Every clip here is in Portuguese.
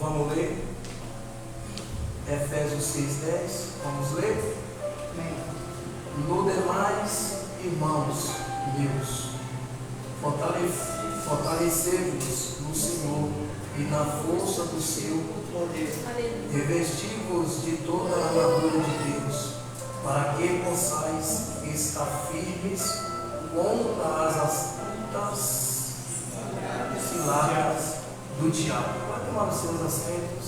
Vamos ler? Efésios 6:10. Vamos ler? No demais, irmãos meus, fortalecei-vos no Senhor e na força do seu poder. Revesti-vos de toda a armadura de Deus, para que possais estar firmes contra as astutas ciladas do diabo. Vai tomar os seus assentos,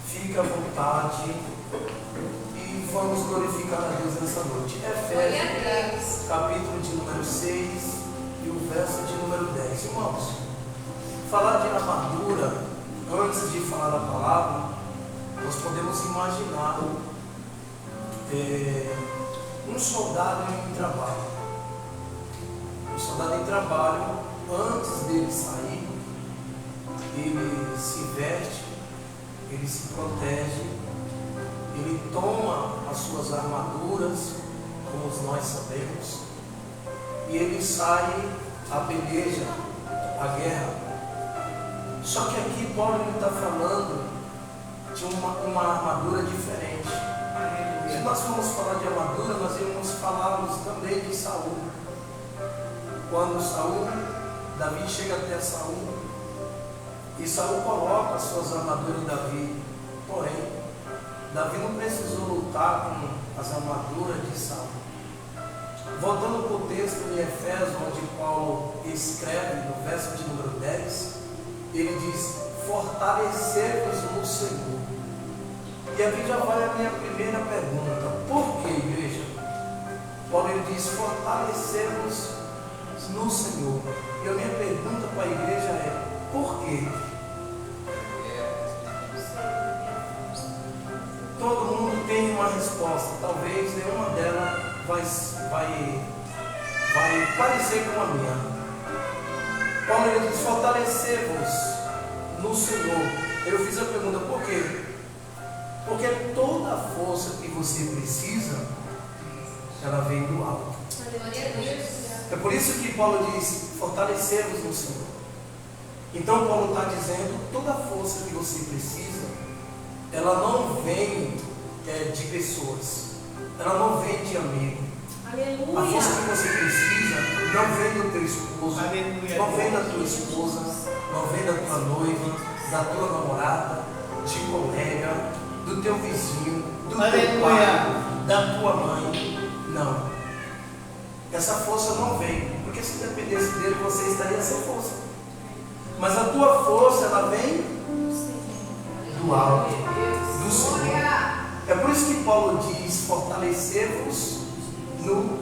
fique à vontade e vamos glorificar a Deus nessa noite. Efésios, capítulo de número 6 e o verso de número 10. Irmãos, falar de armadura, antes de falar a palavra, nós podemos imaginar um soldado em trabalho. Um soldado em trabalho, antes dele sair, ele se veste, ele se protege, ele toma as suas armaduras, como nós sabemos, e ele sai à peleja, à guerra. Só que aqui Paulo está falando de uma armadura diferente. Se nós formos falar de armadura, nós íamos falarmos também de Saul. Quando Davi chega até Saul, e Saul coloca as suas armaduras em Davi. Porém, Davi não precisou lutar com as armaduras de Saul. Voltando para o texto de Efésios, onde Paulo escreve no verso de número 10, ele diz: fortalecer-vos no Senhor. E aqui já vai a minha primeira pergunta: por que, igreja? Paulo ele diz: fortalecer-vos no Senhor. E a minha pergunta para a igreja é: por quê? Todo mundo tem uma resposta, talvez nenhuma delas vai parecer com a minha. Paulo ele diz: fortalecer-vos no Senhor. Eu fiz a pergunta: por quê? Porque toda a força que você precisa, ela vem do alto. É por isso que Paulo diz: fortalecer-vos no Senhor. Então Paulo está dizendo: toda a força que você precisa, ela não vem de pessoas, ela não vem de amigo. Aleluia. A força que você precisa não vem do teu esposo, aleluia, não vem da tua esposa, não vem da tua noiva, da tua namorada, de colega, do teu vizinho, do aleluia, teu pai, da tua mãe. Não. Essa força não vem, porque se dependesse dele, você estaria sem força. Mas a tua força, ela vem do alto, do Senhor. É por isso que Paulo diz: fortalecer-vos no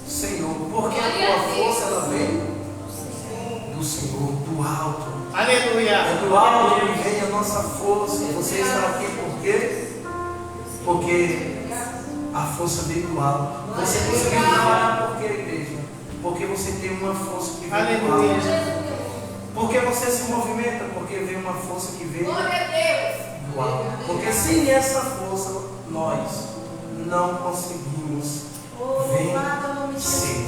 Senhor, porque a tua força, ela vem do Senhor, do alto. Aleluia. É do alto que vem a nossa força. Você está aqui por quê? Porque a força vem do alto. Você conseguiu trabalhar por quê, igreja? Porque você tem uma força que vem do alto. Porque você se movimenta, porque vem uma força que vem do alto. Porque sem essa força, nós não conseguimos vencer.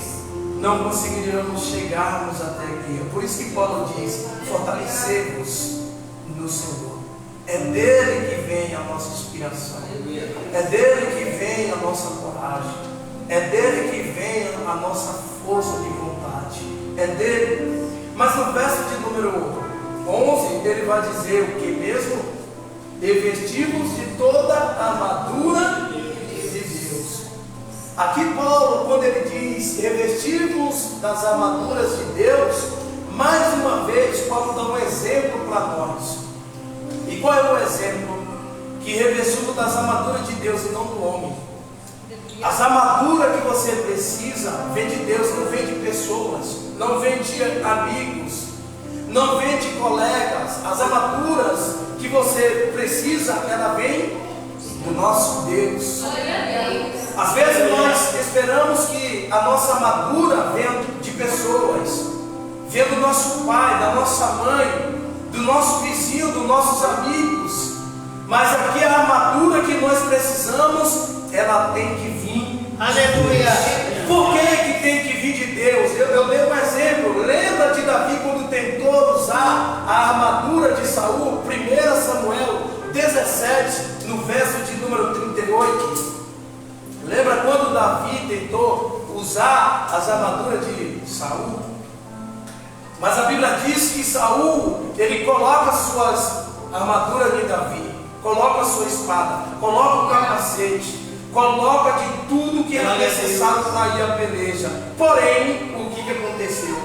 Não conseguiríamos chegarmos até aqui. É por isso que Paulo diz: fortalecer-vos no Senhor. É dele que vem a nossa inspiração. É dele que vem a nossa coragem. É dele que vem a nossa força de vontade. É dele. Mas no verso de número 11, ele vai dizer o que mesmo? Revestimos de toda a armadura de Deus. Aqui Paulo, quando ele diz revestimos das armaduras de Deus, mais uma vez Paulo dá um exemplo para nós. E qual é o exemplo? Que revestimos das armaduras de Deus e não do homem. As armaduras que você precisa vem de Deus, não vem de pessoas, não vem de amigos, não vem de colegas. As armaduras que você precisa, ela vem do nosso Deus. Às vezes nós esperamos que a nossa armadura venha de pessoas, venha do nosso pai, da nossa mãe, do nosso vizinho, dos nossos amigos. Mas aqui a armadura que nós precisamos, ela tem que vir. Aleluia. Por que tem que vir de Deus? Eu dei um exemplo. Lembra de Davi quando tentou usar a armadura de Saul? 1 Samuel Saul, ele coloca suas armaduras de Davi, coloca a sua espada, coloca o capacete, coloca de tudo que era necessário para ir à peleja. Porém, o que aconteceu?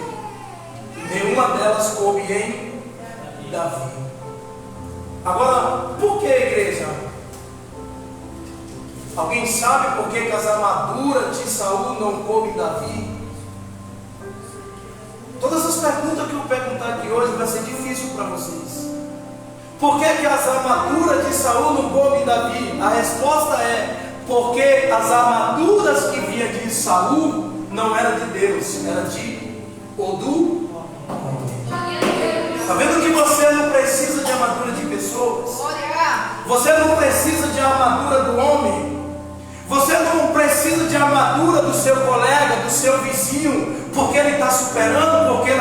Nenhuma delas coube em Davi. Agora, por que, igreja? Alguém sabe por que as armaduras de Saul não coube em Davi? Todas as perguntas que eu perguntar aqui hoje vai ser difícil para vocês. Por que as armaduras de Saul não coube em Davi? A resposta é porque as armaduras que vinha de Saul não eram de Deus, era de ou do homem. Está vendo que você não precisa de armadura de pessoas? Você não precisa de armadura do homem. Você não precisa de armadura do seu colega, do seu vizinho, porque ele está superando, porque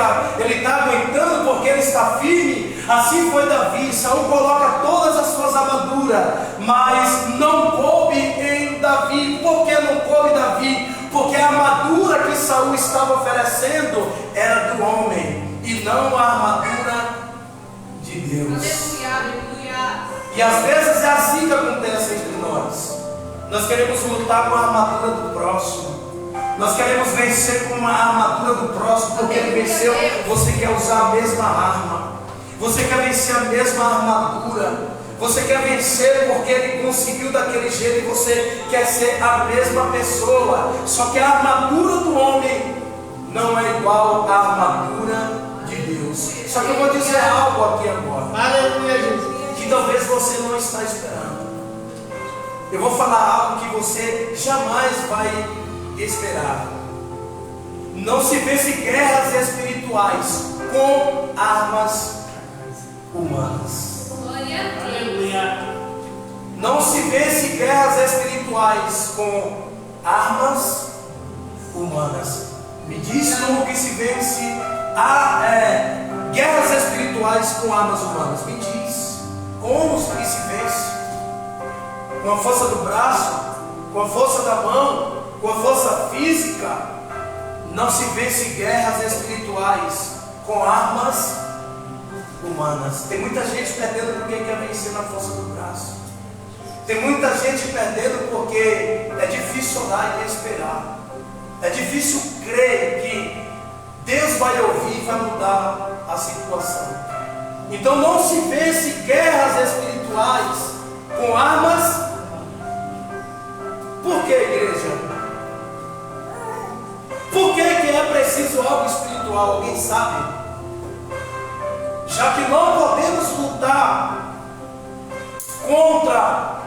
ele está aguentando, porque ele está firme. Assim foi Davi. Saul coloca todas as suas armaduras, mas não coube em Davi. Por que não coube em Davi? Porque a armadura que Saul estava oferecendo era do homem e não a armadura de Deus. E às vezes é assim que acontece entre nós. Nós queremos lutar com a armadura do próximo. Nós queremos vencer com a armadura do próximo, porque ele venceu. Você quer usar a mesma arma. Você quer vencer a mesma armadura. Você quer vencer porque ele conseguiu daquele jeito e você quer ser a mesma pessoa. Só que a armadura do homem não é igual à armadura de Deus. Só que eu vou dizer algo aqui agora. Aleluia, Jesus. Que talvez você não está esperando. Eu vou falar algo que você jamais vai esperar. Não se vence guerras espirituais com armas humanas. Aleluia. Não se vence guerras espirituais com armas humanas. Me diz como que se vence guerras espirituais com armas humanas. Me diz como que se vence? Com a força do braço, com a força da mão, com a força física. Não se vence guerras espirituais com armas humanas. Tem muita gente perdendo porque quer vencer na força do braço. Tem muita gente perdendo porque é difícil orar e esperar. É difícil crer que Deus vai ouvir e vai mudar a situação. Então não se vence guerras espirituais com armas. Por que, igreja? Por que é preciso algo espiritual? Alguém sabe? Já que não podemos lutar contra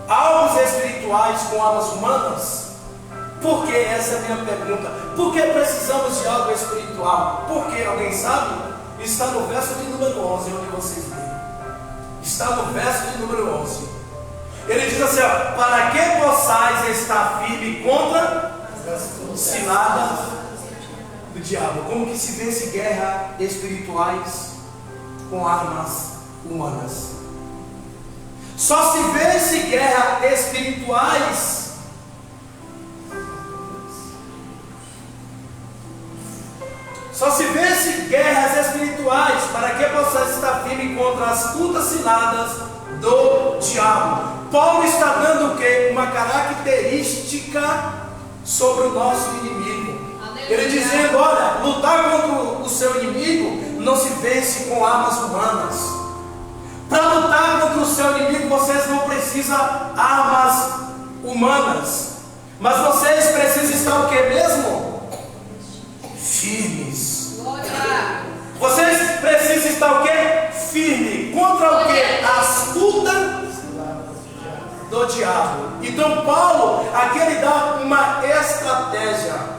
algo espirituais com armas humanas, por que? Essa é a minha pergunta. Por que precisamos de algo espiritual? Por que? Alguém sabe? Está no verso de número 11, onde vocês leem. Está no verso de número 11. Ele diz assim, ó, para que possais estar firme contra as ciladas do diabo. Como que se vence guerra espirituais com armas humanas? Só se vence guerra espirituais Só se vence guerras espirituais para que possais estar firme contra as astutas ciladas do diabo. Paulo está dando o quê? Uma característica sobre o nosso inimigo. Ele dizendo, olha, lutar contra o seu inimigo não se vence com armas humanas. Para lutar contra o seu inimigo vocês não precisam armas humanas. Mas vocês precisam estar o que mesmo? Firmes. Vocês precisam estar o que? Firme. Contra o que? A astuta do diabo. Então Paulo, aqui ele dá uma estratégia.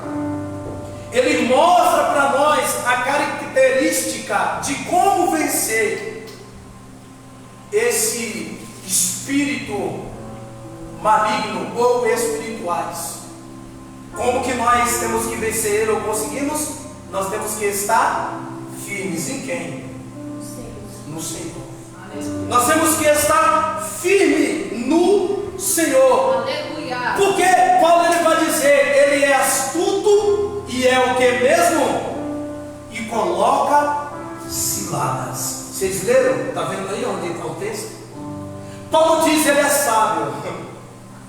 Ele mostra para nós a característica de como vencer esse espírito maligno ou espirituais. Como que nós temos que vencer ele ou conseguimos? Nós temos que estar firmes em quem? No Senhor. Nós temos que estar firmes no Senhor. Aleluia. Porque Paulo ele vai dizer, ele é astuto e é o que mesmo? E coloca ciladas. Vocês leram? Está vendo aí onde está o texto? Paulo diz: ele é sábio,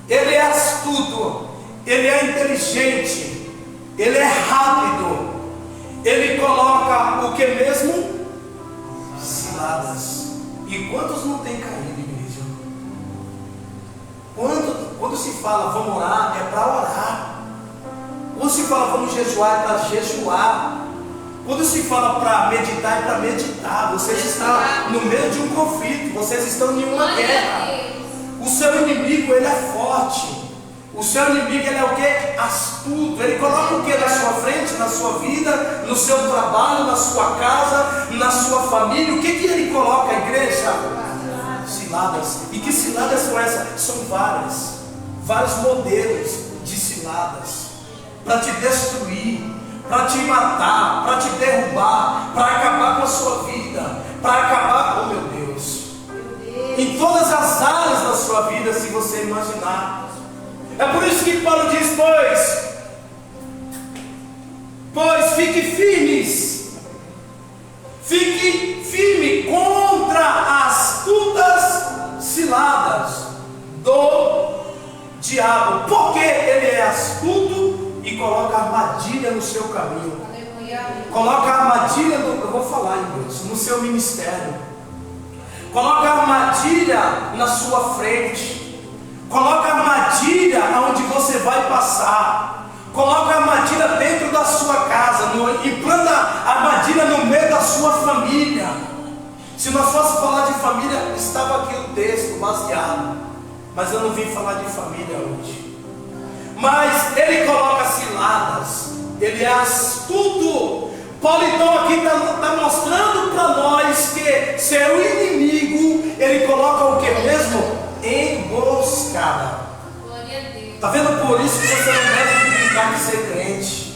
ele é astuto, ele é inteligente, ele é rápido. Ele coloca o que mesmo? Ciladas. E quantos não têm caído, igreja? Quando se fala vamos orar, é para orar. Quando se fala vamos jejuar, é para jejuar. Quando se fala para meditar, é para meditar. Vocês estão no meio de um conflito, vocês estão em uma guerra. O seu inimigo, ele é forte. O seu inimigo, ele é o que? Astuto. Ele coloca o que na sua frente, na sua vida, no seu trabalho, na sua casa, na sua família. O que ele coloca, igreja? Ciladas. E que ciladas são essas? São vários modelos de ciladas para te destruir, para te matar, para te derrubar, para acabar com a sua vida, para acabar, oh meu Deus, em todas as áreas da sua vida, se você imaginar. É por isso que Paulo diz: pois fique firme contra as astutas ciladas do diabo, porque ele é astuto e coloca armadilha no seu caminho. Coloca armadilha eu vou falar em Deus, no seu ministério. Coloca armadilha na sua frente. Coloca armadilha onde você vai passar. Coloca armadilha dentro da sua casa. Implanta armadilha no meio da sua família. Se nós fôssemos falar de família, estava aqui o texto baseado. Mas eu não vim falar de família hoje. Mas ele coloca ciladas. Ele é astuto. Paulo então aqui está mostrando para nós que seu inimigo, ele coloca o que mesmo? Emboscada. Está vendo? Por isso que você não deve brincar de ser crente.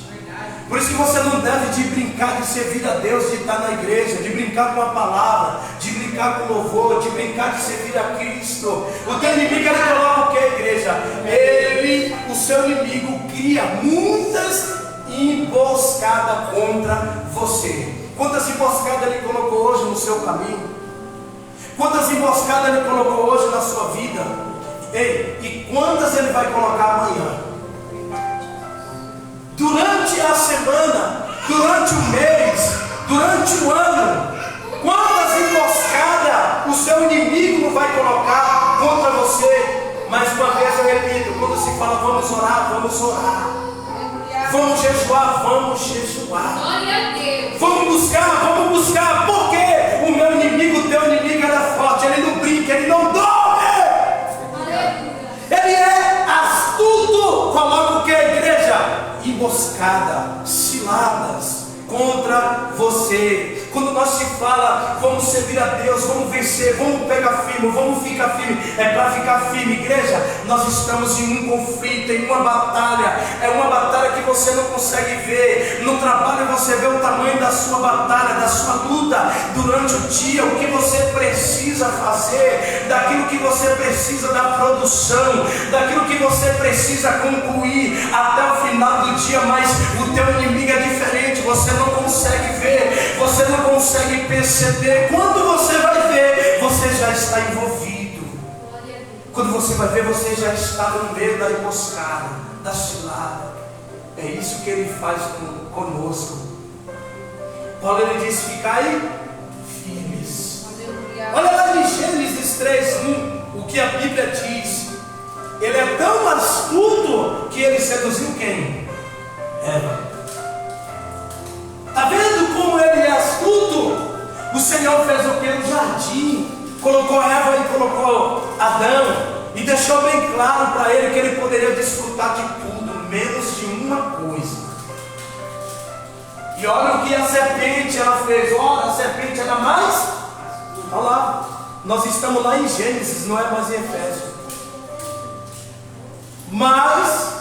Por isso que você não deve de brincar de servir a Deus, de estar na igreja, de brincar com a palavra, de brincar com louvor, de brincar de servir a Cristo. O teu inimigo, ele coloca o que, igreja? O seu inimigo cria muitas emboscadas contra você. Quantas emboscadas ele colocou hoje no seu caminho? Quantas emboscadas ele colocou hoje na sua vida? Ei, e quantas ele vai colocar amanhã? Durante a semana, durante o mês, durante o ano, quantas emboscadas o seu inimigo não vai colocar contra você? Mais uma vez eu repito, quando se fala vamos orar, vamos orar. Vamos jejuar, vamos jejuar. Vamos buscar, porque o meu inimigo, o teu inimigo, ele é forte, ele não brinca, ele não dorme. Ele é astuto. Coloca o que, igreja? Emboscada, ciladas contra você. Quando nós se fala, vamos servir a Deus, vamos vencer, vamos pegar firme, vamos ficar firme, é para ficar firme, igreja. Nós estamos em um conflito, em uma batalha, é uma batalha que você não consegue ver. No trabalho você vê o tamanho da sua batalha, da sua luta durante o dia, o que você precisa fazer, daquilo que você precisa da produção, daquilo que você precisa concluir até o final do dia. Mas o teu inimigo é diferente, você não consegue ver, você não consegue perceber. Quando você vai ver, você já está envolvido. Quando você vai ver, você já está no meio da emboscada, da cilada. É isso que ele faz conosco. Paulo, ele diz: ficai firmes. Olha lá em Gênesis 3:1, o que a Bíblia diz. Ele é tão astuto que ele seduziu quem? Eva. Está vendo como ele é astuto? O Senhor fez o que no jardim? Colocou Eva e colocou Adão, e deixou bem claro para ele que ele poderia desfrutar de tudo, menos de uma coisa. E olha o que a serpente ela fez. Olha, a serpente era mais. Olha lá, nós estamos lá em Gênesis, não é mais em Efésios. Mas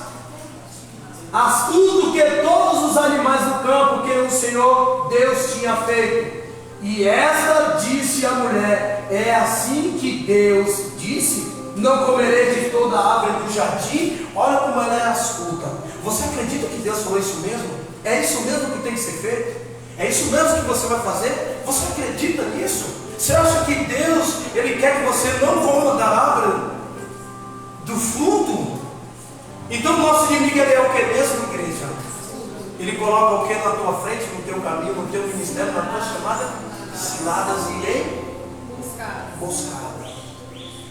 astuto que todos os animais do campo que o Senhor Deus tinha feito. E esta disse a mulher: é assim que Deus disse: não comerei de toda a árvore do jardim. Olha como ela é astuta. Você acredita que Deus falou isso mesmo? É isso mesmo que tem que ser feito? É isso mesmo que você vai fazer? Você acredita nisso? Você acha que Deus, Ele quer que você não coma da árvore do fruto? Então o nosso inimigo, ele é o que mesmo, igreja? Ele coloca o que na tua frente, no teu caminho, no teu ministério, na tua chamada? Ciladas e emboscadas.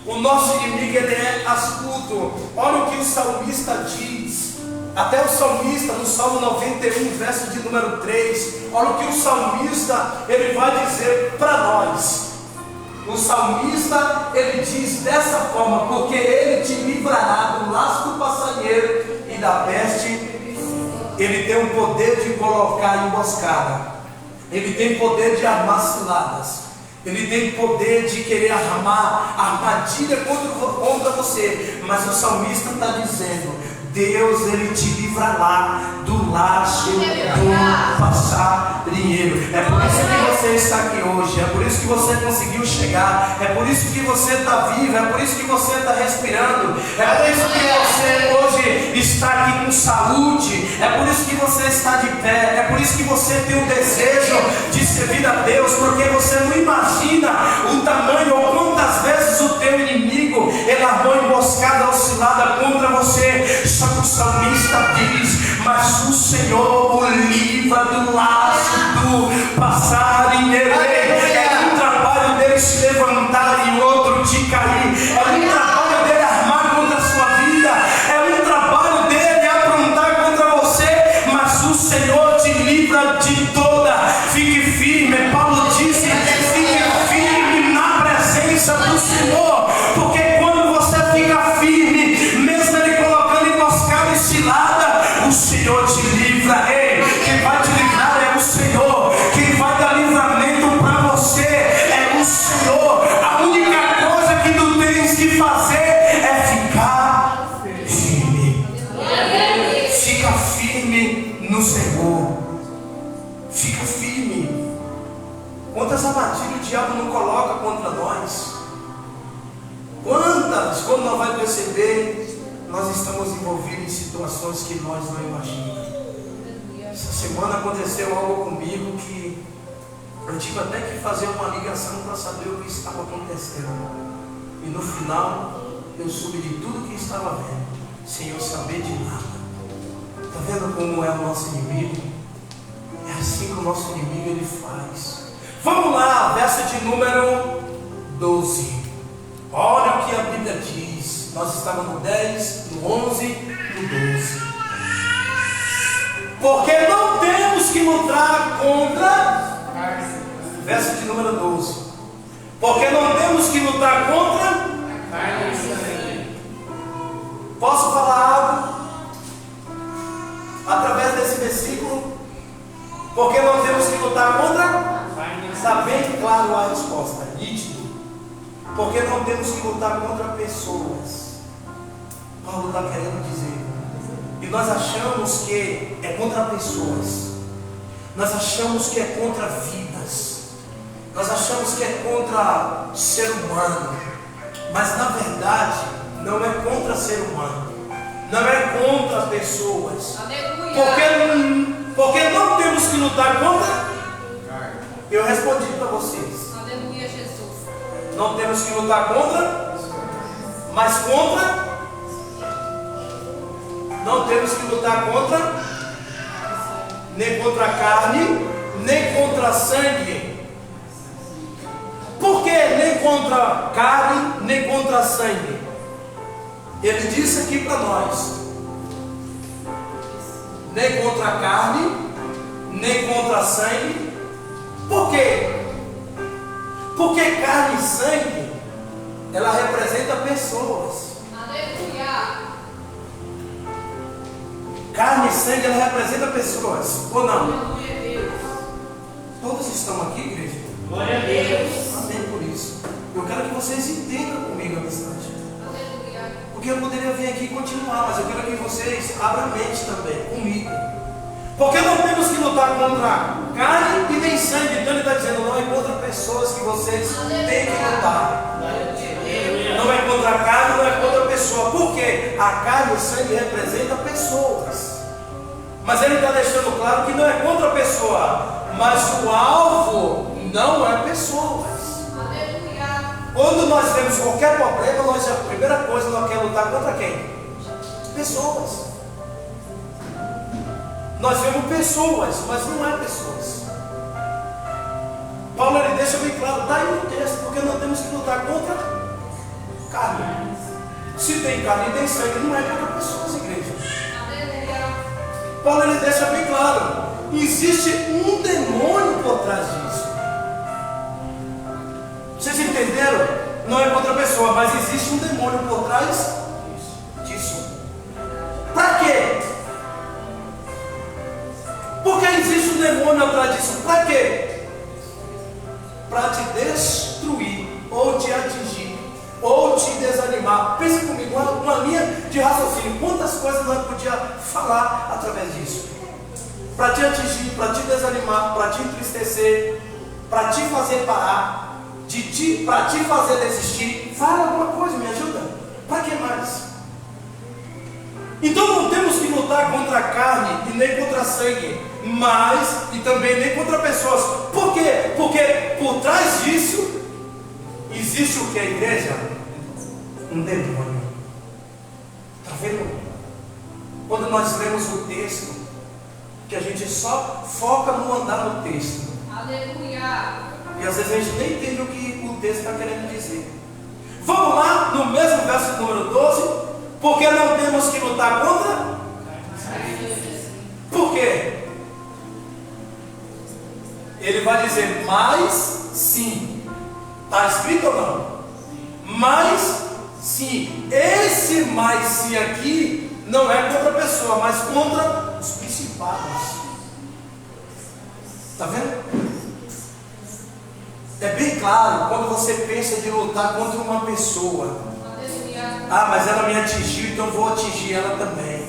O nosso inimigo, ele é astuto. Olha o que o salmista diz. Até o salmista, no Salmo 91, verso de número 3, olha o que o salmista, ele vai dizer para nós. O salmista, ele diz dessa forma: porque ele te livrará do laço do passarinheiro e da peste. Ele tem o poder de colocar emboscada, ele tem poder de armar ciladas, ele tem poder de querer armar armadilha contra você. Mas o salmista está dizendo: Deus, Ele te livrará do laço do passarinheiro. É por isso que você está aqui hoje, é por isso que você conseguiu chegar, é por isso que você está vivo, é por isso que você está respirando, é por isso que você hoje está aqui com saúde, é por isso que você está de pé, é por isso que você tem o desejo de servir a Deus, porque você não imagina o tamanho ou quantas vezes o teu inimigo ele armou emboscada ou cilada contra você. Só que o salmista diz: mas o Senhor o livra do laço do passarinheiro. É um trabalho dele se levantar e outro de cair. É um trabalho dele armar contra a sua vida. É um trabalho dele aprontar contra você. Mas o Senhor te livra de toda. Fique firme. Paulo disse: fique firme na presença do Senhor. Porque quando você fica firme, mesmo ele colocando emboscada e cilada, o Senhor te livra. Ei, quem vai te livrar é o Senhor. Quem vai dar livramento para você é o Senhor. A única coisa que tu tens que fazer é ficar firme. Fica firme no Senhor. Fica firme. Quantas armadilhas o diabo não coloca contra nós? Quantas, quando nós vamos perceber, nós estamos envolvidos em situações que nós não imaginamos. Essa semana aconteceu algo comigo que eu tive até que fazer uma ligação para saber o que estava acontecendo. E no final, eu soube de tudo que estava vendo, sem eu saber de nada. Está vendo como é o nosso inimigo? É assim que o nosso inimigo ele faz. Vamos lá, verso de número 12. Olha o que a Bíblia diz. Nós estávamos no 10, no 11, no 12. Porque não temos que lutar contra. Verso de número 12. Porque não temos que lutar contra. Posso falar algo através desse versículo? Porque não temos que lutar contra. Está bem claro a resposta, nítido. Porque não temos que lutar contra pessoas. Paulo está querendo dizer. E nós achamos que é contra pessoas. Nós achamos que é contra vidas. Nós achamos que é contra ser humano. Mas na verdade, não é contra ser humano. Não é contra pessoas. Porque não temos que lutar contra. Eu respondi para vocês. Aleluia, Jesus. Não temos que lutar contra, mas contra. Não temos que lutar contra, nem contra a carne, nem contra a sangue. Por que nem contra a carne, nem contra a sangue? Ele disse aqui para nós: nem contra a carne, nem contra a sangue. Por quê? Porque carne e sangue, ela representa pessoas. Aleluia. Carne e sangue, ela representa pessoas. Ou não? Aleluia, Deus. Todos estão aqui, igreja? Glória a Deus. Amém por isso. Eu quero que vocês entendam comigo a mensagem. Aleluia. Porque eu poderia vir aqui e continuar, mas eu quero que vocês abram a mente também, comigo. Porque não temos que lutar contra carne e nem sangue. Então ele está dizendo, não é contra pessoas que vocês têm que lutar. Não é contra a carne, não é contra a pessoa. Por quê? A carne e o sangue representam pessoas. Mas ele está deixando claro que não é contra a pessoa. Mas o alvo não é pessoas. Aleluia. Quando nós temos qualquer problema, a primeira coisa nós queremos lutar contra quem? Pessoas. Nós vemos pessoas, mas não é pessoas. Paulo ele deixa bem claro, está aí no texto, porque nós temos que lutar contra carne. Se tem carne e tem sangue, não é contra pessoas, igreja. Aleluia. Paulo ele deixa bem claro, existe um demônio por trás disso. Vocês entenderam? Não é contra a pessoa, mas existe um demônio por trás disso. Para quê? Porque existe um demônio atrás disso. Para quê? Para te destruir, ou te atingir, ou te desanimar. Pensa comigo, uma linha de raciocínio. Quantas coisas nós podíamos falar através disso? Para te atingir, para te desanimar, para te entristecer, para te fazer parar, para te fazer desistir. Fala alguma coisa, me ajuda. Para que mais? Então não temos que lutar contra a carne e nem contra sangue, mas e também nem contra pessoas. Por quê? Porque por trás disso existe o que, a igreja? Um demônio. Está vendo? Quando nós lemos o texto, que a gente só foca no andar no texto. Aleluia. E às vezes a gente nem entende o que o texto está querendo dizer. Vamos lá, no mesmo verso número 12. Porque não temos que lutar contra? Por quê? Ele vai dizer, mas sim. Está escrito ou não? Mas sim. Esse mais sim aqui não é contra a pessoa, mas contra os principados. Está vendo? É bem claro quando você pensa de lutar contra uma pessoa. Ah, mas ela me atingiu, então eu vou atingir ela também.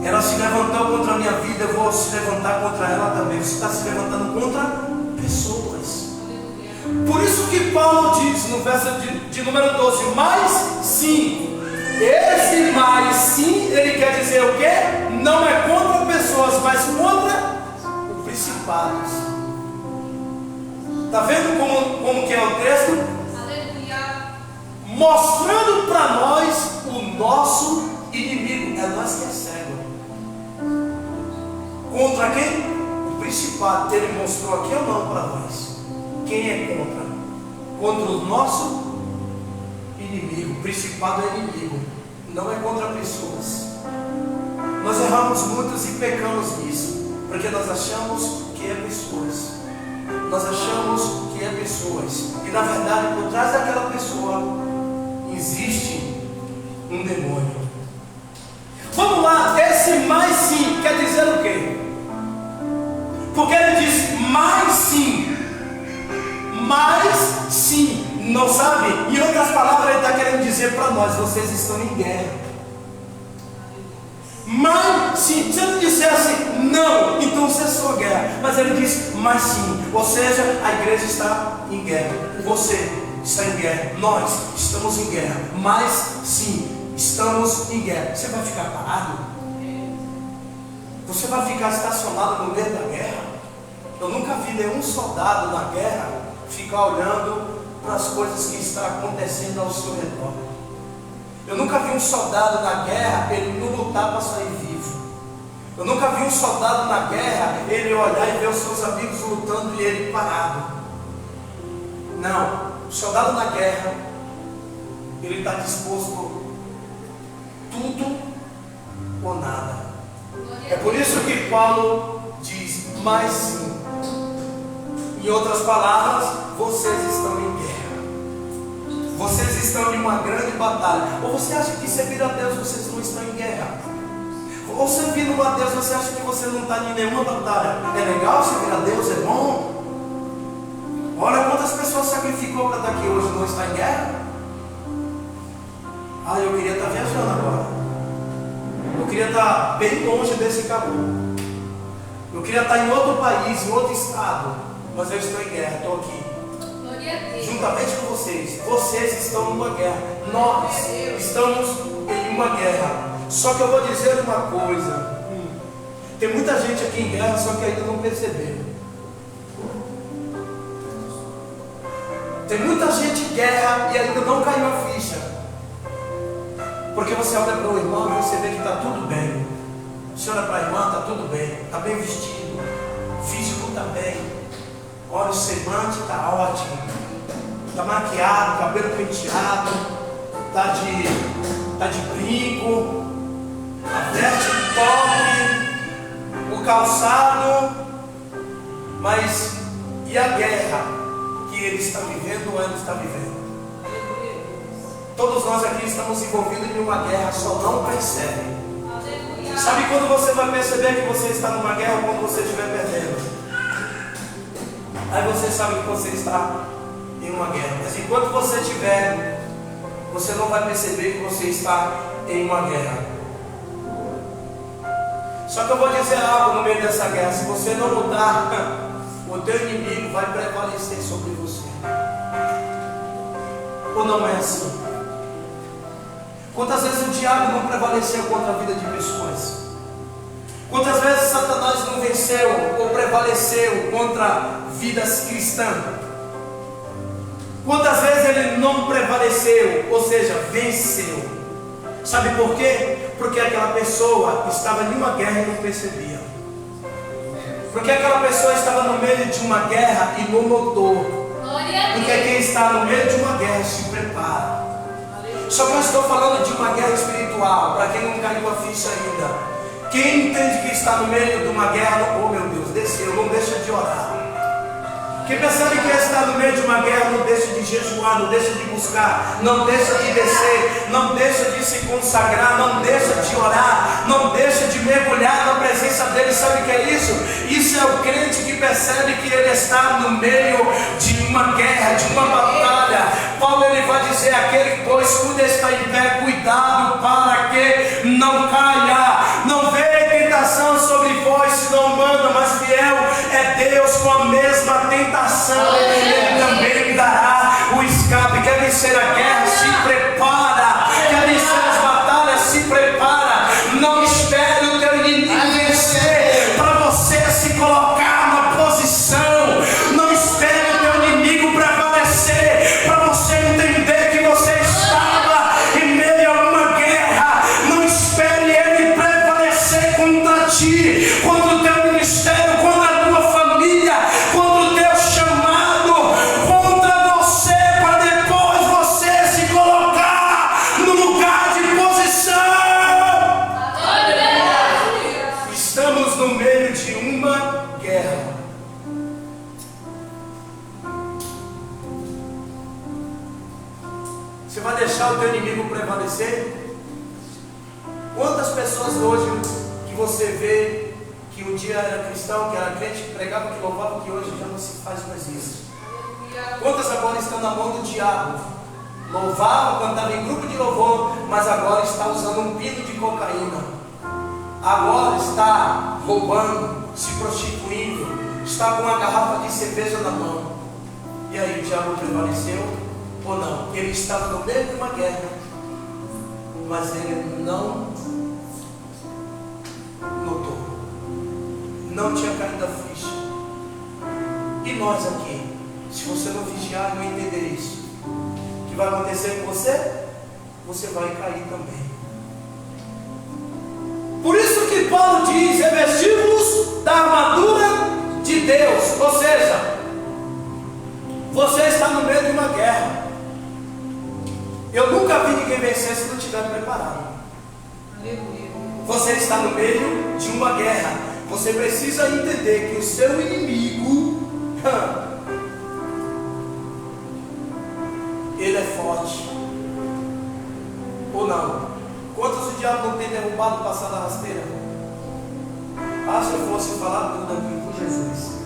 Ela se levantou contra a minha vida, eu vou se levantar contra ela também. Você está se levantando contra pessoas. Por isso que Paulo diz no verso de número 12, mas sim. Esse mais sim, ele quer dizer o quê? Não é contra pessoas, mas contra os principados. Está vendo como que é o texto? Mostrando para nós o nosso inimigo. É nós que é cego. Contra quem? O principado. Ele mostrou aqui ou não para nós? Quem é contra? Contra o nosso inimigo. O principado é inimigo. Não é contra pessoas. Nós erramos muitos e pecamos nisso. Porque nós achamos que é pessoas. Nós achamos que é pessoas. E na verdade, por trás daquela pessoa existe um demônio. Vamos lá, esse mais sim quer dizer o quê? Porque ele diz mais sim. Mais sim. Não sabe? Em outras palavras, ele está querendo dizer para nós: vocês estão em guerra. Mas sim. Se ele dissesse não, então cessou a guerra. Mas ele diz mas sim. Ou seja, a igreja está em guerra. Você está em guerra, nós estamos em guerra, mas sim, estamos em guerra. Você vai ficar parado? Você vai ficar estacionado no meio da guerra? Eu nunca vi nenhum soldado na guerra ficar olhando para as coisas que estão acontecendo ao seu redor. Eu nunca vi um soldado na guerra, ele não lutar para sair vivo. Eu nunca vi um soldado na guerra, ele olhar e ver os seus amigos lutando e ele parado. Não. O soldado na guerra, ele está disposto tudo ou nada. É por isso que Paulo diz, mas sim. Em outras palavras, vocês estão em guerra. Vocês estão em uma grande batalha. Ou você acha que servir a Deus vocês não estão em guerra? Ou servindo a Deus você acha que você não está em nenhuma batalha? É legal servir a Deus, é bom? Olha quantas pessoas sacrificou para estar aqui hoje, não está em guerra? Ah, eu queria estar viajando agora. Eu queria estar bem longe desse cabelo. Eu queria estar em outro país, em outro estado. Mas eu estou em guerra, estou aqui. Juntamente com vocês. Vocês estão numa guerra. Nós estamos em uma guerra. Só que eu vou dizer uma coisa. Tem muita gente aqui em guerra, só que ainda não percebeu. Tem muita gente em guerra e ainda não caiu a ficha. Porque você olha para o irmão e você vê que está tudo bem. Você olha para a irmã, está tudo bem. Está bem vestido. Físico está bem. Olha o semblante, está ótimo. Está maquiado, cabelo penteado. Está de brinco. A veste top. O calçado. Mas e a guerra que ele está vivendo ou ela está vivendo? Todos nós aqui estamos envolvidos em uma guerra, só não percebe. Sabe quando você vai perceber que você está numa guerra ou quando você estiver perdendo? Aí você sabe que você está em uma guerra. Mas enquanto você estiver, você não vai perceber que você está em uma guerra. Só que eu vou dizer algo no meio dessa guerra: se você não lutar, o teu inimigo vai prevalecer sobre você. Ou não é assim? Quantas vezes o diabo não prevaleceu contra a vida de pessoas? Quantas vezes Satanás não venceu ou prevaleceu contra vidas cristãs? Quantas vezes ele não prevaleceu, ou seja, venceu? Sabe por quê? Porque aquela pessoa estava em uma guerra e não percebia. Porque aquela pessoa estava no meio de uma guerra e não notou. Porque quem está no meio de uma guerra se prepara. Só que eu estou falando de uma guerra espiritual, para quem não caiu a ficha ainda. Quem entende que está no meio de uma guerra, oh meu Deus, desceu, não deixa de orar. Quem percebe que está no meio de uma guerra, não deixa de jejuar, não deixa de buscar, não deixa de descer, não deixa de se consagrar, não deixa de orar, não deixa de mergulhar na presença dele. Sabe o que é isso? Isso é o crente que percebe que ele está no meio de uma guerra, de uma batalha. Paulo ele vai dizer: aquele pois cuida está em pé, cuidado para que não caia. Não veio tentação sobre vós, se não manda, mas fiel é Deus. Com a mesma tentação ele também lhe dará o escape. Quer vencer a guerra? Se prepara. Quer vencer as batalhas? Se prepara. Não espere o teu inimigo vencer para você se colocar na posição. Não espere o teu inimigo prevalecer para você entender que você estava em meio a uma guerra. Não espere ele prevalecer contra ti, contra o teu ministério, contra a tua família, contra o teu chamado, contra você, para depois você se colocar no lugar de posição. Estamos no meio de uma guerra. Você vai deixar o teu inimigo prevalecer? Quantas pessoas hoje que você vê que um dia era cristão, que era crente, que pregava, que louvava, que hoje já não se faz mais isso? Quantas agora estão na mão do diabo? Louvava, cantava em grupo de louvor, mas agora está usando um pino de cocaína. Agora está roubando, se prostituindo, está com uma garrafa de cerveja na mão. E aí, o diabo prevaleceu ou não? Ele estava no meio de uma guerra, mas ele não notou, não tinha caído a ficha. E nós aqui, se você não vigiar e não entender isso, o que vai acontecer com você? Você vai cair também. Por isso que Paulo diz: revesti-vos da armadura de Deus. Ou seja, você está no meio de uma guerra. Eu nunca vi ninguém vencer se não estiver preparado. Você está no meio de uma guerra. Você precisa entender que o seu inimigo, ele é forte. Ou não? Quantos o diabo não tem derrubado, passado a rasteira? Ah, se eu fosse falar tudo aqui por Jesus.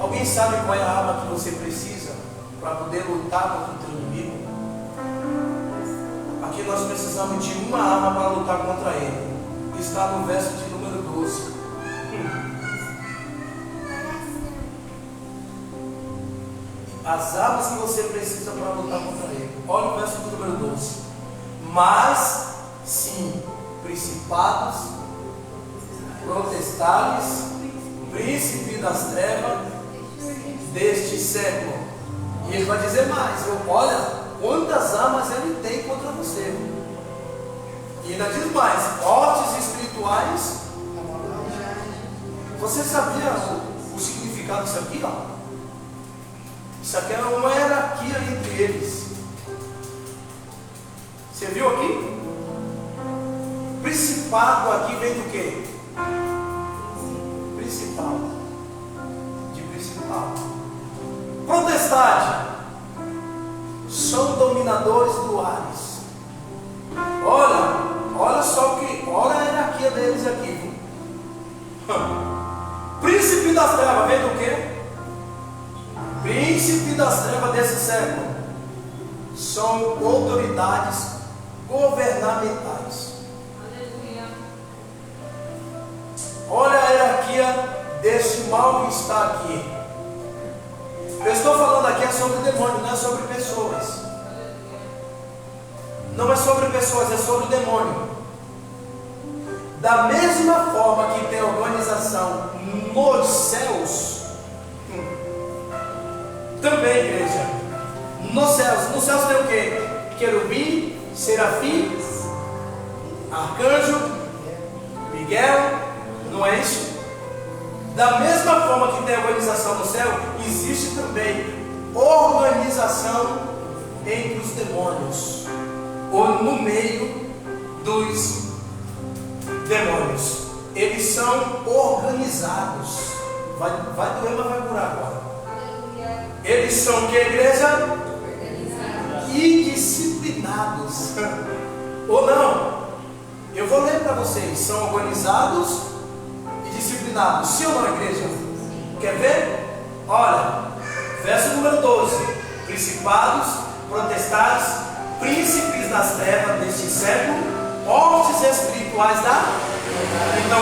Alguém sabe qual é a arma que você precisa para poder lutar contra o teu inimigo? Aqui nós precisamos de uma arma para lutar contra ele. Está no verso de número 12. As armas que você precisa para lutar contra ele. Olha o verso número 12. Mas, sim, principados, potestades, príncipe das trevas deste século. E ele vai dizer mais: olha quantas armas ele tem contra você. E ainda diz mais: fortes espirituais. Você sabia o significado disso aqui? Ó? Isso aqui é uma hierarquia entre eles. Você viu aqui? Principado aqui vem do quê? Principal. De principal. Potestade. São dominadores do Ares. Olha só olha a hierarquia deles aqui. Príncipe das trevas, vem do quê? Príncipe das trevas desse século. São autoridades governamentais. Aleluia. Olha a hierarquia desse mal que está aqui. Eu estou falando aqui é sobre demônio, não é sobre pessoas. Não é sobre pessoas, é sobre demônio. Da mesma forma que tem organização nos céus, também, igreja, nos céus tem o quê? Querubim, serafim, arcanjo, Miguel, não é isso? Da mesma forma que tem organização no céu, existe também organização entre os demônios, ou no meio dos demônios. Eles são organizados. Vai doer, mas vai curar agora. Aleluia. Eles são que, igreja? Organizados. E disciplinados. Ou não? Eu vou ler para vocês. São organizados e disciplinados. Sim ou não, igreja? Quer ver? Olha, verso número 12. Principados, potestades, príncipes das trevas deste século, fortes espirituais da. Então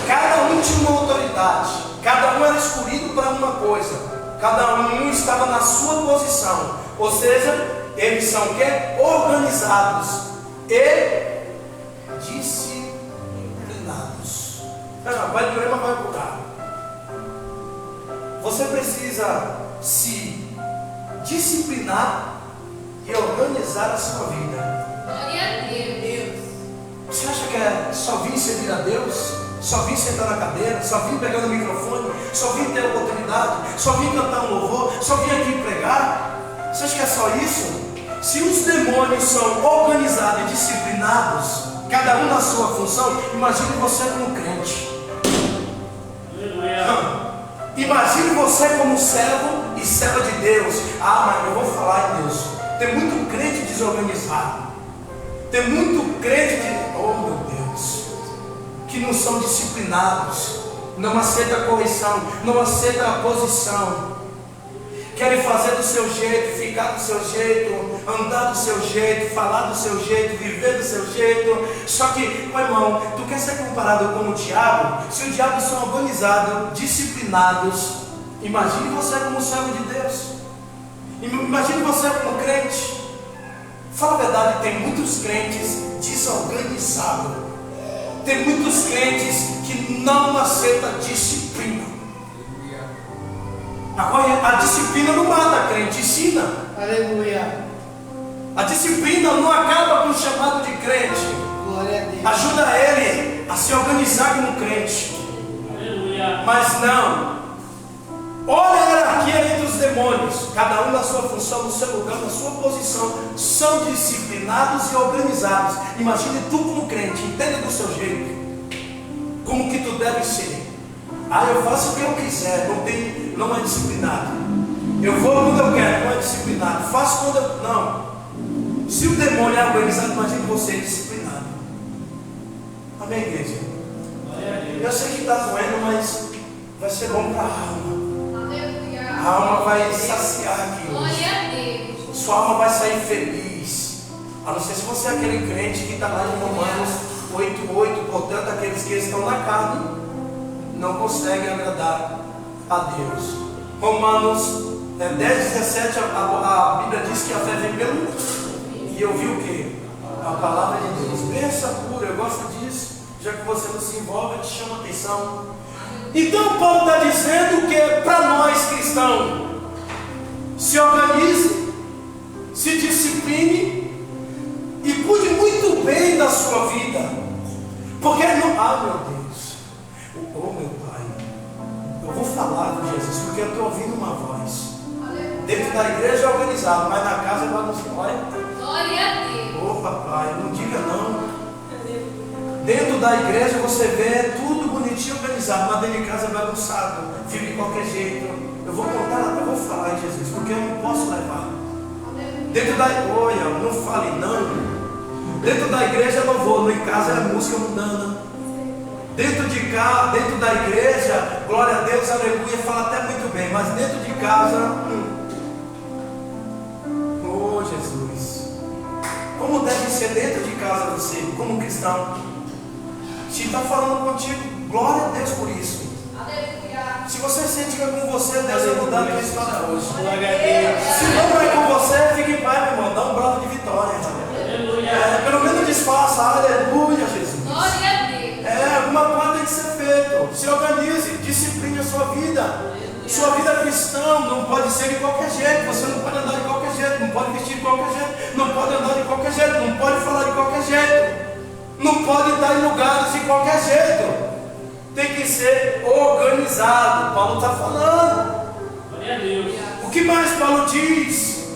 cada um tinha uma autoridade, cada um era escolhido para uma coisa, cada um estava na sua posição, ou seja, eles são o quê? Organizados e disciplinados. Vai doer, mas vai curar. Você precisa se disciplinar e organizar a sua vida. Glória a Deus. Você acha que é só vir servir a Deus? Só vir sentar na cadeira? Só vir pegar no microfone? Só vir ter oportunidade? Só vir cantar um louvor? Só vir aqui pregar? Você acha que é só isso? Se os demônios são organizados e disciplinados, cada um na sua função, imagine você como crente. Imagine você como servo e serva de Deus. Mas eu vou falar em Deus. Tem muito crente desorganizado. Tem muito crente meu Deus, que não são disciplinados, não aceita correção, não aceita a posição, querem fazer do seu jeito, ficar do seu jeito, andar do seu jeito, falar do seu jeito, viver do seu jeito. Só que, meu irmão, tu quer ser comparado com o diabo? Se o diabo são organizados, disciplinados, imagine você como servo de Deus, imagine você como crente. Fala a verdade, tem muitos crentes desorganizados, tem muitos crentes que não aceitam disciplina. Agora, a disciplina não mata a crente, ensina. Aleluia. A disciplina não acaba com o chamado de crente. Glória a Deus. Ajuda ele a se organizar como crente. Aleluia. Mas não. Olha a hierarquia entre os demônios. Cada um na sua função, no seu lugar, na sua posição. São disciplinados e organizados. Imagine tu como crente, entenda do seu jeito. Como que tu deve ser. Eu faço o que eu quiser, não é disciplinado. Eu vou quando eu quero, não é disciplinado. Faço quando eu. Não. Se o demônio é organizado, imagine você disciplinado. Amém, igreja? Eu sei que está doendo, mas vai ser bom para a alma. Aleluia. A alma vai saciar aqui hoje. Glória a Deus. Sua alma vai sair feliz. A não ser se você é aquele crente que está lá em Romanos 8:8. Portanto, aqueles que estão na carne não conseguem agradar a Deus. Romanos 10:17, a Bíblia diz que a fé vem pelo e eu vi o que? A palavra de Deus. Bênção pura, eu gosto disso. Já que você não se envolve, eu te chamo a atenção. Então Paulo está dizendo que para nós cristãos, se organize, se discipline e cuide muito bem da sua vida. Porque não. Meu Deus, oh meu Pai, eu vou falar com Jesus porque eu estou ouvindo uma voz. Dentro da igreja é organizado, mas na casa é bagunçado. Glória a Deus. Ô papai, não diga não. Dentro da igreja você vê tudo bonitinho organizado, mas dentro de casa é bagunçado, fica de qualquer jeito. Eu vou contar, eu vou falar em Jesus, porque eu não posso levar. Dentro da olha, não fale não. Dentro da igreja é louvor, em casa é música mundana. Dentro de casa, dentro da igreja, glória a Deus, aleluia, fala até muito bem, mas dentro de casa, oh Jesus, como deve ser dentro de casa você, como cristão? Se está falando contigo, glória a Deus por isso. Aleluia. Se você sente que é com você, Deus vai mudar a tua história hoje. Glória a Deus. Se não é com você, fique em paz, meu irmão, dá um brado de vitória. Aleluia. Pelo menos disfarça, aleluia, Jesus. Glória a Deus. Alguma coisa tem que ser feita. Se organize, discipline a sua vida. Sua vida cristã não pode ser de qualquer jeito. Você não pode andar de qualquer jeito, não pode vestir de qualquer jeito, não pode andar de qualquer jeito, não pode falar de qualquer jeito, não pode estar em lugares de qualquer jeito. Tem que ser organizado. Paulo está falando. Glória a Deus. O que mais Paulo diz?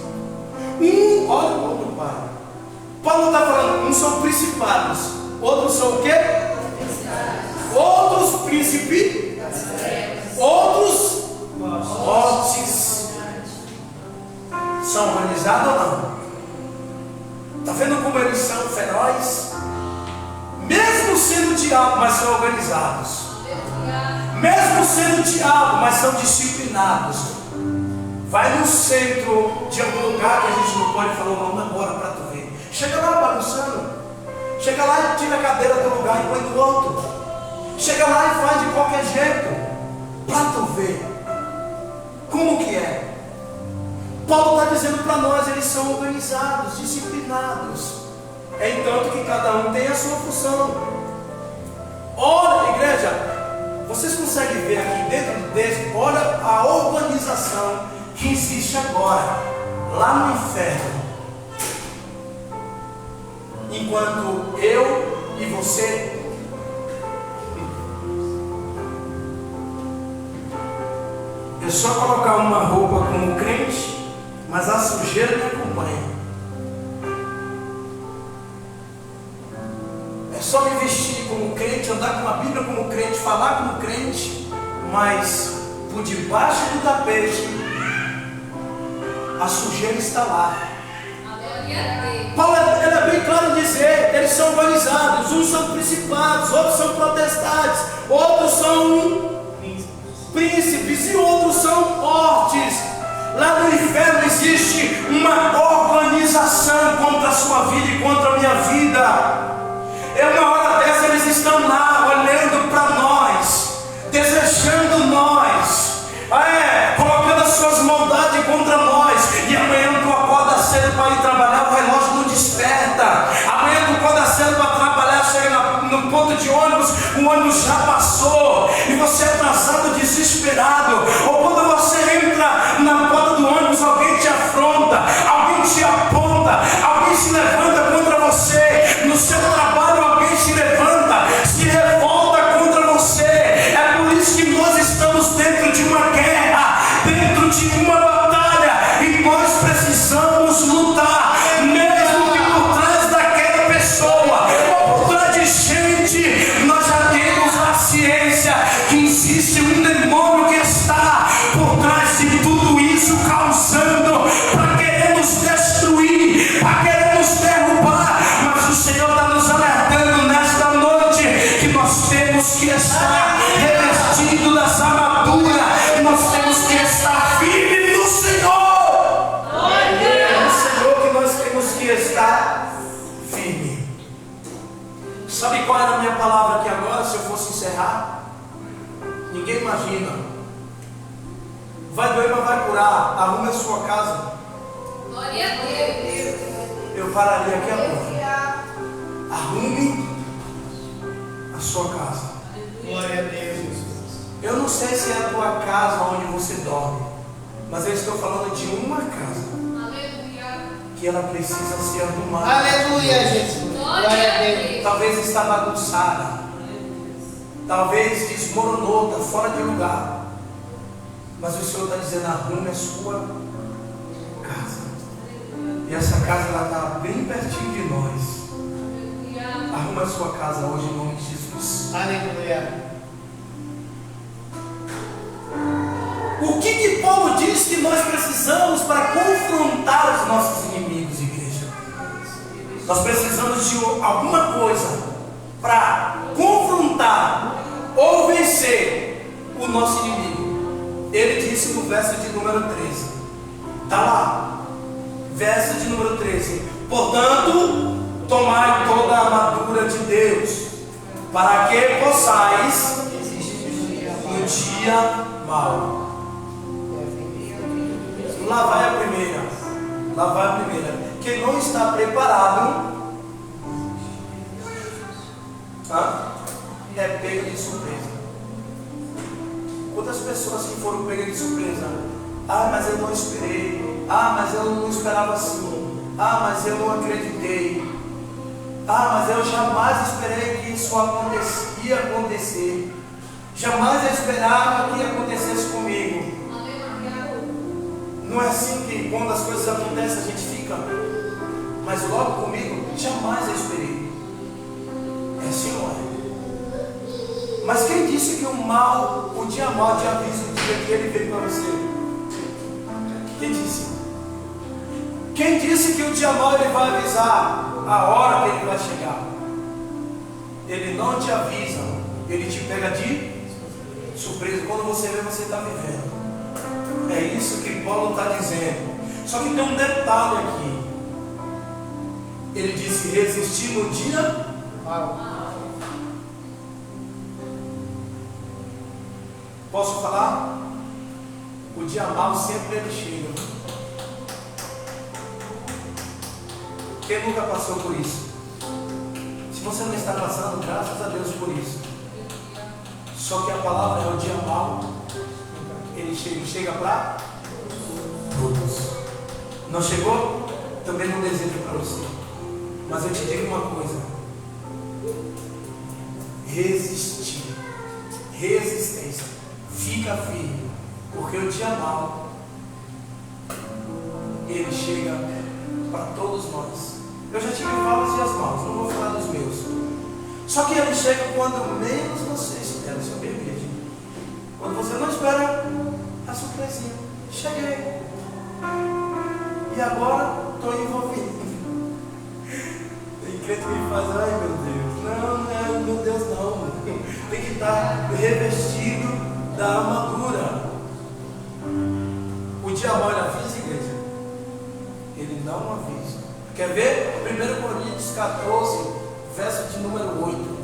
Olha o meu pai. Paulo está falando, uns são principados, outros são o quê? Outros príncipes, outros fortes. São organizados ou não? Está vendo como eles são ferozes? Mesmo sendo diabo, mas são organizados. Mesmo sendo diabo, mas são disciplinados. Vai no centro de algum lugar que a gente não pode falar o nome agora para tu ver. Chega lá bagunçando. Chega lá e tira a cadeira do lugar e põe do outro. Chega lá e faz de qualquer jeito para tu ver como que é. Paulo está dizendo para nós, eles são organizados, disciplinados. É entanto que cada um tem a sua função. Olha, igreja, vocês conseguem ver aqui dentro do texto, olha a organização que existe agora, lá no inferno. Enquanto eu e você é só colocar uma roupa como crente, mas a sujeira me acompanha. É só me vestir como crente, andar com a Bíblia como crente, falar como crente, mas por debaixo do tapete a sujeira está lá. Paulo ele é bem claro em dizer, eles são organizados, uns são principados, outros são protestantes, outros são príncipes e outros são fortes. Lá no inferno existe uma organização contra a sua vida e contra a minha vida. Uma hora dessa eles estão lá olhando para nós, desejando nós, colocando as suas maldades contra nós. E amanhã tu acorda cedo para ir trabalhar, o relógio não desperta. Amanhã tu acorda cedo para trabalhar, chega no ponto de ônibus, o ônibus já passou e você é atrasado, desesperado. Ou quando você entra na porta do ônibus, alguém te afronta, alguém te aponta, alguém se levanta contra você. No seu trabalho alguém se levanta, se revolta contra você. É por isso que nós estamos dentro de uma guerra, dentro de uma batalha, e nós precisamos lutar, mesmo que por trás daquela pessoa ou por trás de gente, nós já temos a ciência que existe um demônio que está por trás de tudo isso, causando, para querer nos destruir, para querer nos derrubar. Mas o Senhor está nos alertando nesta noite que nós temos que estar revestidos dessa armadura, nós temos que estar firmes no Senhor. É no Senhor que nós temos que estar firmes. Sabe qual era a minha palavra aqui agora, se eu fosse encerrar? Ninguém imagina. Vai doer, mas vai curar. Arrume a sua casa. Glória a Deus. Eu pararia aqui agora. Arrume a sua casa. Glória a Deus, Jesus. Eu não sei se é a tua casa onde você dorme, mas eu estou falando de uma casa Aleluia. que ela precisa ser arrumada. Aleluia, Jesus. Glória a Deus. Talvez está bagunçada, talvez desmoronou, está fora de lugar, mas o Senhor está dizendo: arrume a sua casa. E essa casa ela está bem pertinho de nós. Arrume a sua casa hoje em nome de Jesus. Aleluia. O que Paulo diz que nós precisamos para confrontar os nossos inimigos, igreja? Nós precisamos de alguma coisa para confrontar ou vencer o nosso inimigo. Ele disse no verso de número 13. Está lá. Verso de número 13. Portanto, tomai toda a armadura de Deus, para que possais no dia mau. Lá vai a primeira. Lá vai a primeira. Quem não está preparado é pego de surpresa. Quantas pessoas que foram pegas de surpresa? Ah, mas eu não esperei. Ah, mas eu não esperava assim. Ah, mas eu não acreditei. Ah, mas eu jamais esperei que isso ia acontecer. Jamais eu esperava que acontecesse comigo. Não é assim que quando as coisas acontecem a gente fica, mas logo comigo, jamais eu esperei. É assim, não é? Mas quem disse que o dia mau te avisa o dia que ele veio para você? Quem disse? Quem disse que o dia mau ele vai avisar a hora que ele vai chegar? Ele não te avisa, ele te pega de surpresa. Quando você vê, você está vivendo. É isso que Paulo está dizendo. Só que tem um detalhe aqui. Ele disse: resistir no dia mau. Posso falar? O dia mau sempre ele chega. Quem nunca passou por isso? Se você não está passando, graças a Deus por isso. Só que a palavra é o dia mau. Ele chega para todos. Não chegou? Também não desejo para você. Mas eu te digo uma coisa: resistir. Resistência. Fica firme. Porque o dia mau ele chega para todos nós. Eu já tive vários dias maus, não vou falar dos meus. Só que ele chega quando menos você espera, seu bebê. Quando você não espera, a surpresinha. Cheguei. E agora estou envolvido. Tem crente que me faz: ai meu Deus. Não, meu Deus não. Tem que estar revestido da armadura. O dia mau ele avisa, igreja? Ele não avisa. Quer ver? 1 Coríntios 14, verso de número 8.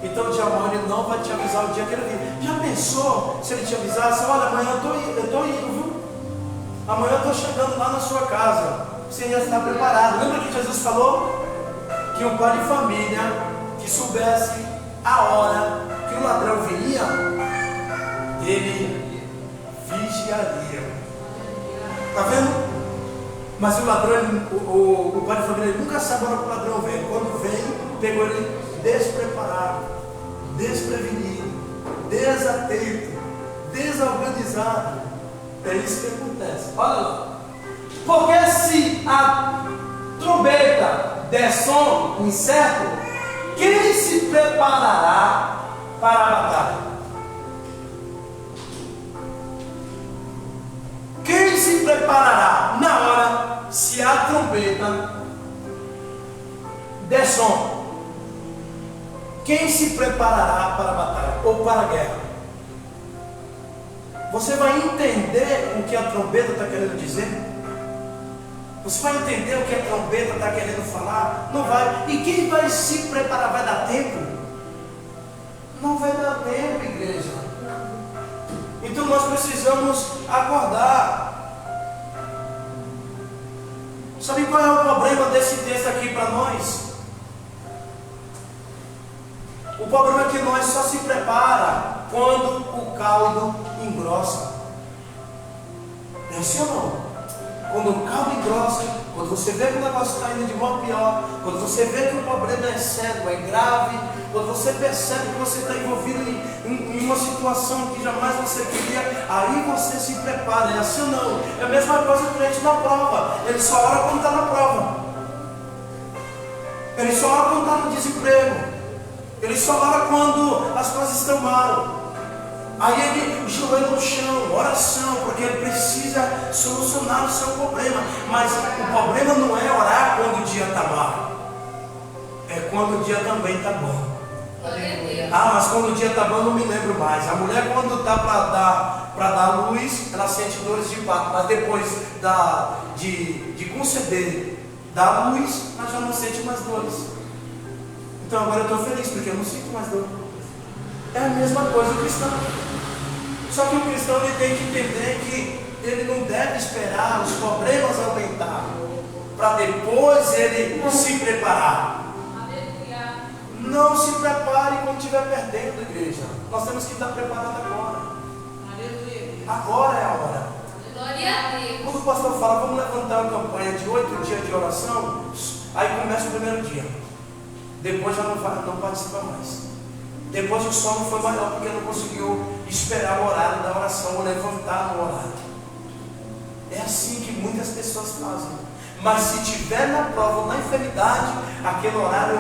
Então o dia mau ele não vai te avisar o dia que ele vir. Já pensou se ele te avisasse: olha, amanhã eu estou indo, viu? Amanhã eu estou chegando lá na sua casa. Você já está preparado. Lembra que Jesus falou que um pai de família que soubesse a hora que o ladrão viria, ele vigiaria. Está vendo? Mas o ladrão, o pai de família, ele nunca sabe a hora que o ladrão vem. Quando vem, pegou ele despreparado, desprevenido, desatento, desorganizado. É isso que acontece. Olha lá. Porque se a trombeta der som incerto, quem se preparará para a batalha? Quem se preparará na hora se a trombeta der som? Quem se preparará para a batalha ou para a guerra? Você vai entender o que a trombeta está querendo dizer? Você vai entender o que a trombeta está querendo falar? Não vai. E quem vai se preparar? Vai dar tempo? Não vai dar tempo, igreja. Então nós precisamos acordar. Sabe qual é o problema desse texto aqui para nós? O problema é que nós só se prepara quando o caldo engrossa. É assim ou não? Quando o caldo engrossa, quando você vê que o negócio está indo de mal a pior, quando você vê que o problema é sério, é grave, quando você percebe que você está envolvido em uma situação que jamais você queria, aí você se prepara. É assim ou não? É a mesma coisa que o crente na prova. Ele só ora quando está na prova. Ele só ora quando está no desemprego. Ele só ora quando as coisas estão mal. Aí ele joelha no chão, oração, porque ele precisa solucionar o seu problema. Mas o problema não é orar quando o dia está mal, é quando o dia também está bom. Ah, mas quando o dia está bom eu não me lembro mais. A mulher, quando está para dar luz, ela sente dores de parto, mas depois de conceder dar luz, ela já não sente mais dores. Então agora eu estou feliz porque eu não sinto mais dor. É a mesma coisa o cristão. Só que o cristão ele tem que entender que ele não deve esperar os problemas aumentar para depois ele se preparar. Não se prepare quando estiver perdendo, igreja. Nós temos que estar preparados agora. Agora é a hora. Glória a Deus. Quando o pastor fala, vamos levantar uma campanha de 8 dias de oração, aí começa o primeiro dia. Depois já não participa mais. Depois o sono foi maior porque não conseguiu esperar o horário da oração ou levantar no horário. É assim que muitas pessoas fazem. Mas se tiver na prova ou na enfermidade, aquele horário,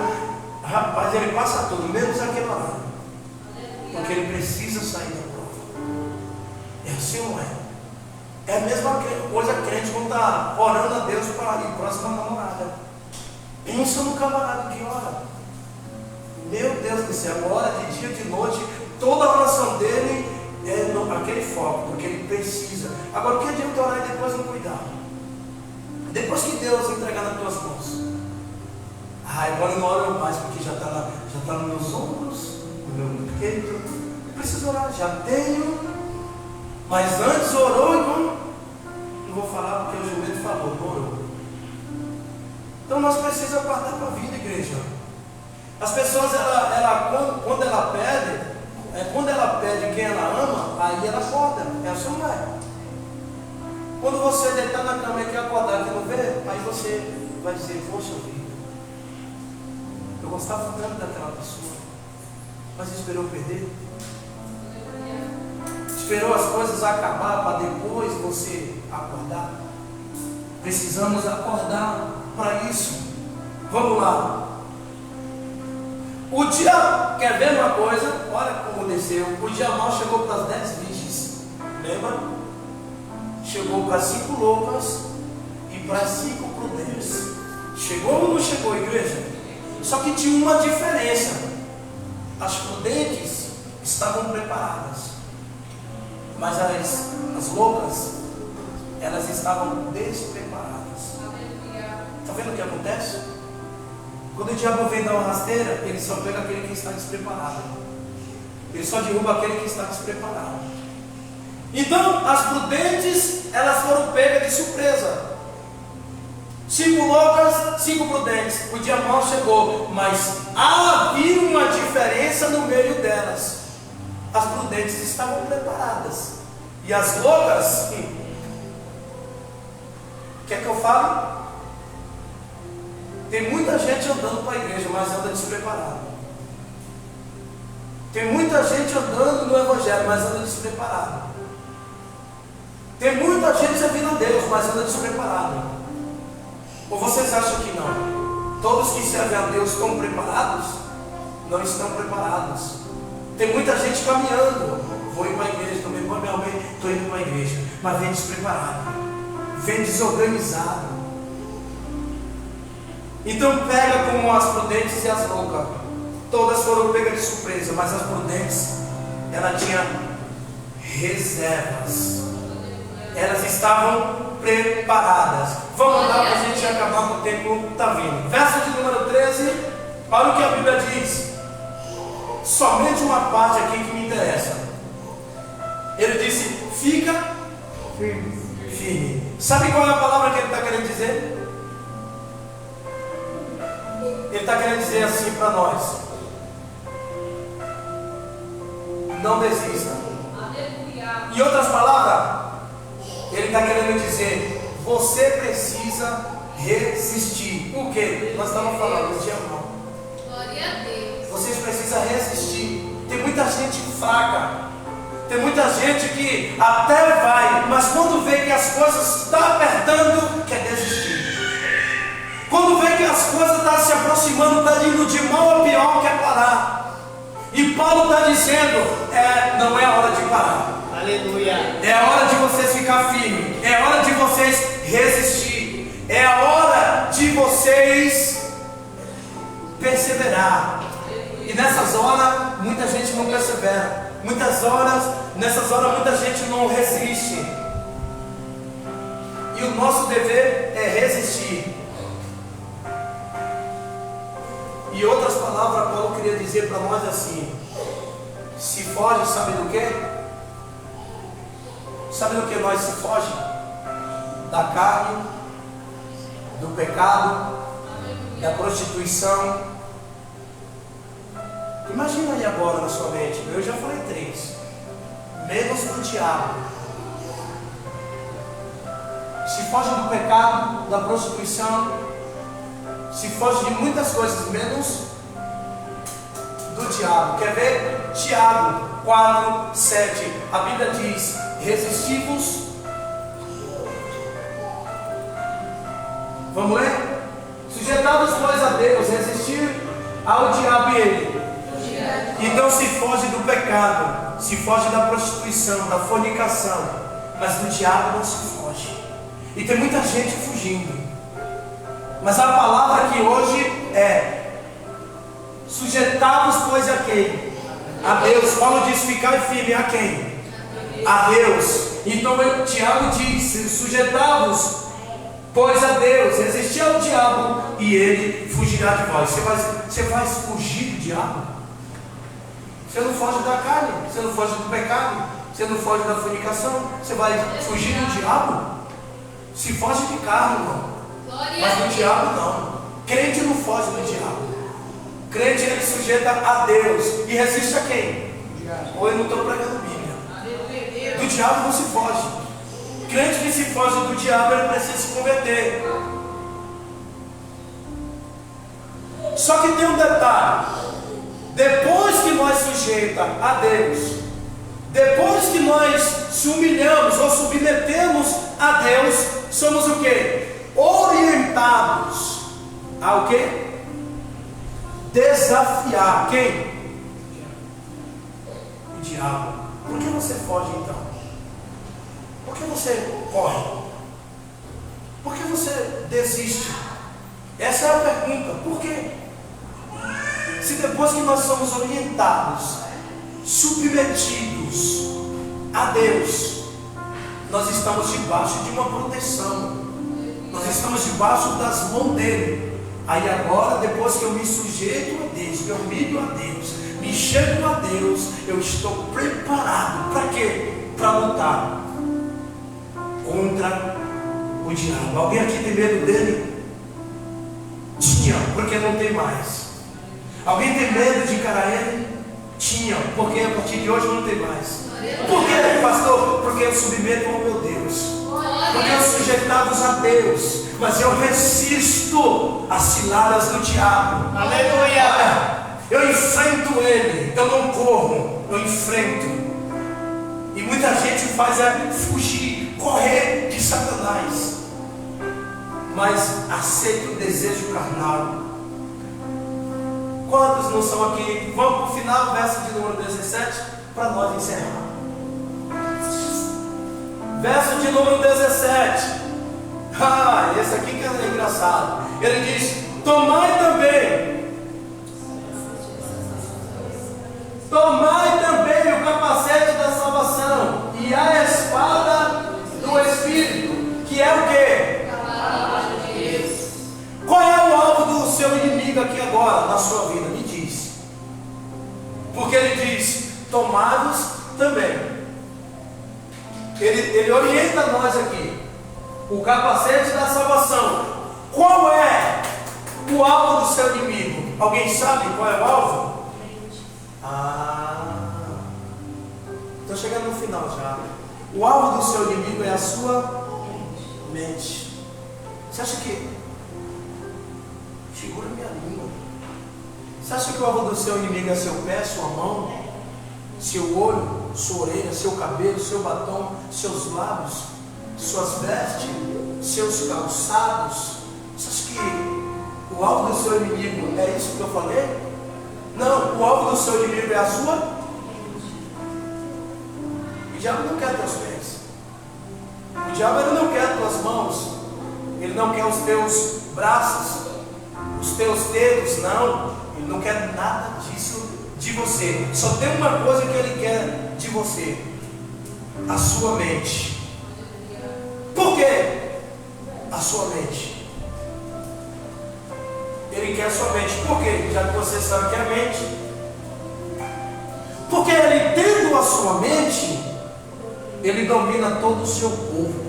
rapaz, ele passa tudo, menos aquele horário. Porque ele precisa sair da prova. É assim ou não é? É a mesma coisa crente quando está orando a Deus para ir próxima namorada. Pensa no camarada que ora. Meu Deus do céu, ora de dia, de noite, toda a oração dele é aquele foco, porque ele precisa. Agora, o que adianta orar e depois não cuidar? Depois que Deus entregar nas tuas mãos, agora eu não oro mais, porque já está nos meus ombros, no meu peito. Eu preciso orar, já tenho, mas antes orou e não vou falar porque o jumento falou, não orou. Então nós precisamos guardar para a vida, igreja. As pessoas, quando ela pede quem ela ama, aí ela acorda. É assim, não é? Quando você deitar na cama e quer acordar e não vê, aí você vai dizer, poxa vida, eu gostava tanto daquela pessoa, mas esperou perder. Esperou as coisas acabar para depois você acordar. Precisamos acordar para isso. Vamos lá. O dia, quer ver uma coisa? Olha como desceu. O dia mal chegou para as 10 virgens. Lembra? Chegou para 5 loucas e para 5 prudentes. Chegou ou não chegou, igreja? Só que tinha uma diferença. As prudentes estavam preparadas, mas as loucas, elas estavam despreparadas. Está vendo o que acontece? Quando o diabo vem dar uma rasteira, ele só pega aquele que está despreparado. Ele só derruba aquele que está despreparado. Então, as prudentes, elas foram pegas de surpresa. 5 loucas, 5 prudentes. O dia mal chegou, mas havia uma diferença no meio delas. As prudentes estavam preparadas. E as loucas, quer que eu fale? Tem muita gente andando para a igreja, mas anda despreparado. Tem muita gente andando no evangelho, mas anda despreparado. Tem muita gente servindo a Deus, mas anda despreparado. Ou vocês acham que não? Todos que servem a Deus estão preparados? Não estão preparados. Tem muita gente caminhando. Vou ir para a igreja também, estou indo para a igreja, mas vem despreparado, vem desorganizado. Então pega como as prudentes e as loucas. Todas foram pegas de surpresa, mas as prudentes, ela tinha reservas. Elas estavam preparadas. Vamos lá para a gente acabar com o tempo que está vindo. Verso de número 13. Olha o que a Bíblia diz. Somente uma parte aqui que me interessa. Ele disse: Sabe qual é a palavra que ele está querendo dizer? Ele está querendo dizer assim para nós: não desista. Aleluia. Em outras palavras, ele está querendo dizer: você precisa resistir. Por quê? Nós estamos falando de amor. Glória a Deus. Vocês precisam resistir. Tem muita gente fraca. Tem muita gente que até vai, mas quando vê que as coisas estão apertando, quer desistir. Quando vê que as coisas estão se aproximando, está indo de mal a pior, quer parar. E Paulo está dizendo: não é hora de parar. Aleluia. É hora de vocês ficar firmes. É hora de vocês resistir. É a hora de vocês perseverar. E nessas horas, muita gente não persevera. Nessas horas, muita gente não resiste. E o nosso dever é resistir. E outras palavras, Paulo queria dizer para nós assim: se foge, sabe do quê? Sabe do que nós se foge? Da carne, do pecado, da prostituição. Imagina aí agora na sua mente, eu já falei 3, menos do diabo. Se foge do pecado, da prostituição, se foge de muitas coisas, menos do diabo. Quer ver? Tiago 4, 7, a Bíblia diz: resistivos. Vamos ler? Sujeitados, pois, a Deus, resistir ao diabo e ele. Então se foge do pecado, se foge da prostituição, da fornicação, mas do diabo não se foge. E tem muita gente fugindo. Mas a palavra aqui hoje é: sujeitados, pois, a quem? A Deus. Paulo diz: ficai firme a quem? A Deus. Então Tiago diz: sujeitados, pois, a Deus, resistir ao diabo e ele fugirá de vós. Você vai fugir do diabo? Você não foge da carne, você não foge do pecado, você não foge da fornicação, você vai fugir do diabo? Se foge de carne, irmão. Mas do diabo não. Crente não foge do diabo. Crente, ele sujeita a Deus. E resiste a quem? Ou eu não estou pregando Bíblia. Do diabo não se foge. Crente que se foge do diabo, ele precisa se converter. Só que tem um detalhe: depois que nós sujeitamos a Deus, depois que nós se humilhamos ou submetemos a Deus, somos o quê? Orientados ao quê? Desafiar quem? O diabo. Por que você foge então? Por que você corre? Por que você desiste? Essa é a pergunta. Por quê? Se depois que nós somos orientados, submetidos a Deus, nós estamos debaixo de uma proteção, nós estamos debaixo das mãos dele. Aí agora, depois que eu me sujeito a Deus, me humilho a Deus, me chego a Deus, eu estou preparado para quê? Para lutar contra o diabo. Alguém aqui tem medo dele? Tinha, porque não tem mais. Alguém tem medo de encarar ele? Tinha, porque a partir de hoje não tem mais. Por quê, pastor? Porque eu submeto ao meu Deus. Porque eu sujeitados a Deus. Mas eu resisto às ciladas do diabo. Aleluia. Eu enfrento ele. Eu não corro, eu enfrento. E muita gente faz fugir, correr de Satanás. Mas aceita o desejo carnal. Quantos não são aqui? Vamos para o final, verso de número 17, para nós encerrar. Verso de número 17. Esse aqui que é engraçado. Ele diz: tomai também o capacete da salvação e a espada do Espírito, que é o quê? Qual é o alvo do seu inimigo aqui agora, na sua vida? Me diz. Porque ele diz: tomados também. Ele orienta nós aqui. o capacete da salvação. Qual é o alvo do seu inimigo? Alguém sabe qual é o alvo? Estou chegando no final já. O alvo do seu inimigo é a sua mente. Você acha que... Segura minha língua. Você acha que o alvo do seu inimigo é seu pé, sua mão, seu olho, sua orelha, seu cabelo, seu batom, seus lábios, suas vestes, seus calçados? Você acha que o alvo do seu inimigo é isso que eu falei? Não, o alvo do seu inimigo é a sua. O diabo não quer teus pés. O diabo ele não quer tuas mãos. Ele não quer os teus braços, os teus dedos, não. Ele não quer nada disso de você. Só tem uma coisa que ele quer de você: a sua mente. Por quê? A sua mente. Ele quer a sua mente. Por quê? Já que você sabe que é a mente. Porque ele tendo a sua mente, ele domina todo o seu corpo.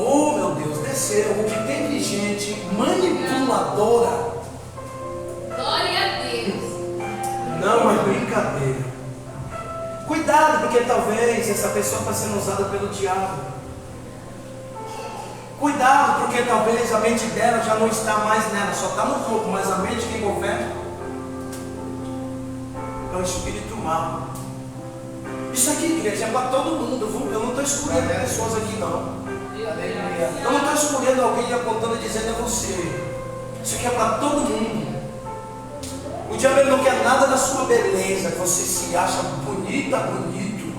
Oh meu Deus, desceu. O que tem de gente manipuladora. Glória a Deus. Não é brincadeira. Cuidado, porque talvez essa pessoa está sendo usada pelo diabo. Cuidado, porque talvez a mente dela já não está mais nela, só está no corpo, mas a mente que governa é o espírito mau. Isso aqui, igreja, é para todo mundo. Eu não estou escolhendo pessoas aqui, não. Eu não estou escolhendo alguém e apontando e dizendo é você. Isso aqui é para todo mundo. O diabo ele não quer nada da sua beleza, que você se acha bonita, bonito.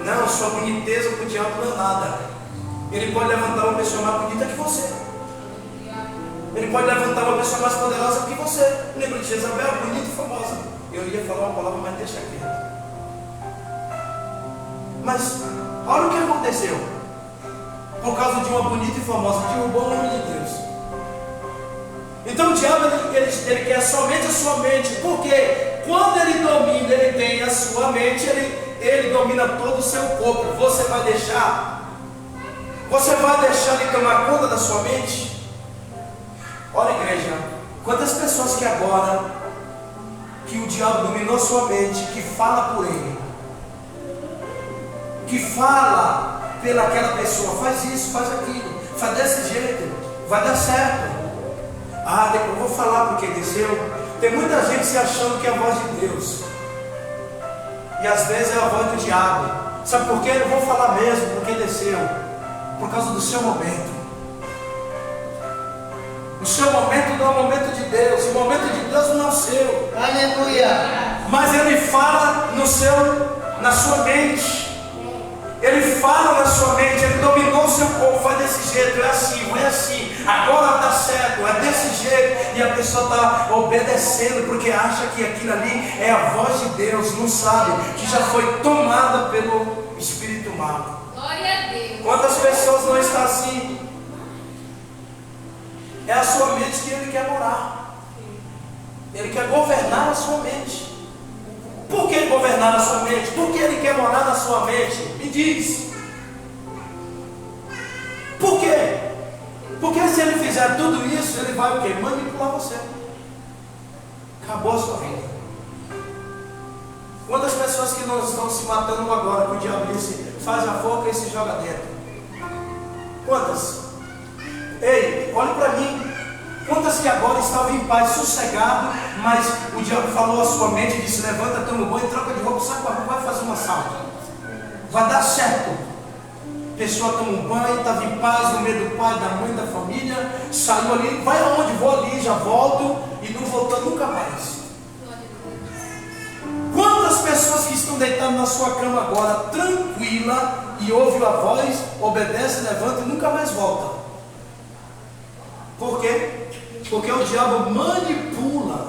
Não, sua boniteza para o diabo não é nada. Ele pode levantar uma pessoa mais bonita que você. Ele pode levantar uma pessoa mais poderosa que você. Lembra de Jezabel, bonita e famosa. Eu ia falar uma palavra, mas deixa quieto. Mas olha o que aconteceu. Por causa de uma bonita e famosa, derrubou o nome de Deus. Então o diabo ele quer somente a sua mente. Porque quando ele domina, ele tem a sua mente, ele domina todo o seu corpo. Você vai deixar ele tomar conta da sua mente? Olha, igreja, quantas pessoas que agora que o diabo dominou sua mente, que fala por ele, que fala pelaquela pessoa, faz isso, faz aquilo, faz desse jeito, vai dar certo. Depois eu vou falar porque desceu. Tem muita gente se achando que é a voz de Deus, e às vezes é a voz do diabo. Sabe por quê? Eu vou falar mesmo porque desceu. Por causa do seu momento. O seu momento não é o momento de Deus. O momento de Deus não é o seu. Aleluia. Mas ele fala na sua mente. Ele fala na sua mente. Ele dominou o seu corpo. Faz desse jeito, é assim. Agora dá certo, é desse jeito. E a pessoa está obedecendo porque acha que aquilo ali é a voz de Deus. Não sabe que já foi tomada pelo espírito mau. Glória a Deus. Quantas pessoas não estão assim? É a sua mente que ele quer morar. Ele quer governar a sua mente. Por que governar a sua mente? Por que ele quer morar na sua mente? Me diz. Por quê? Porque se ele fizer tudo isso, ele vai o quê? Manipular você. Acabou a sua vida. Quantas pessoas que não estão se matando agora, que o diabo disse, faz a forca e se joga dentro? Quantas? Ei, olhe para mim. Quantas que agora estavam em paz, sossegado, mas o diabo falou à sua mente e disse, levanta, toma banho, troca de roupa, sai para a rua, vai fazer um assalto. Vai dar certo. A pessoa toma um banho, estava em paz, no meio do pai, da mãe, da família, saiu ali, vai aonde? Vou ali, já volto, e não voltou nunca mais. Quantas pessoas que estão deitadas na sua cama agora, tranquila, e ouve a voz, obedece, levanta e nunca mais volta? Por quê? Porque o diabo manipula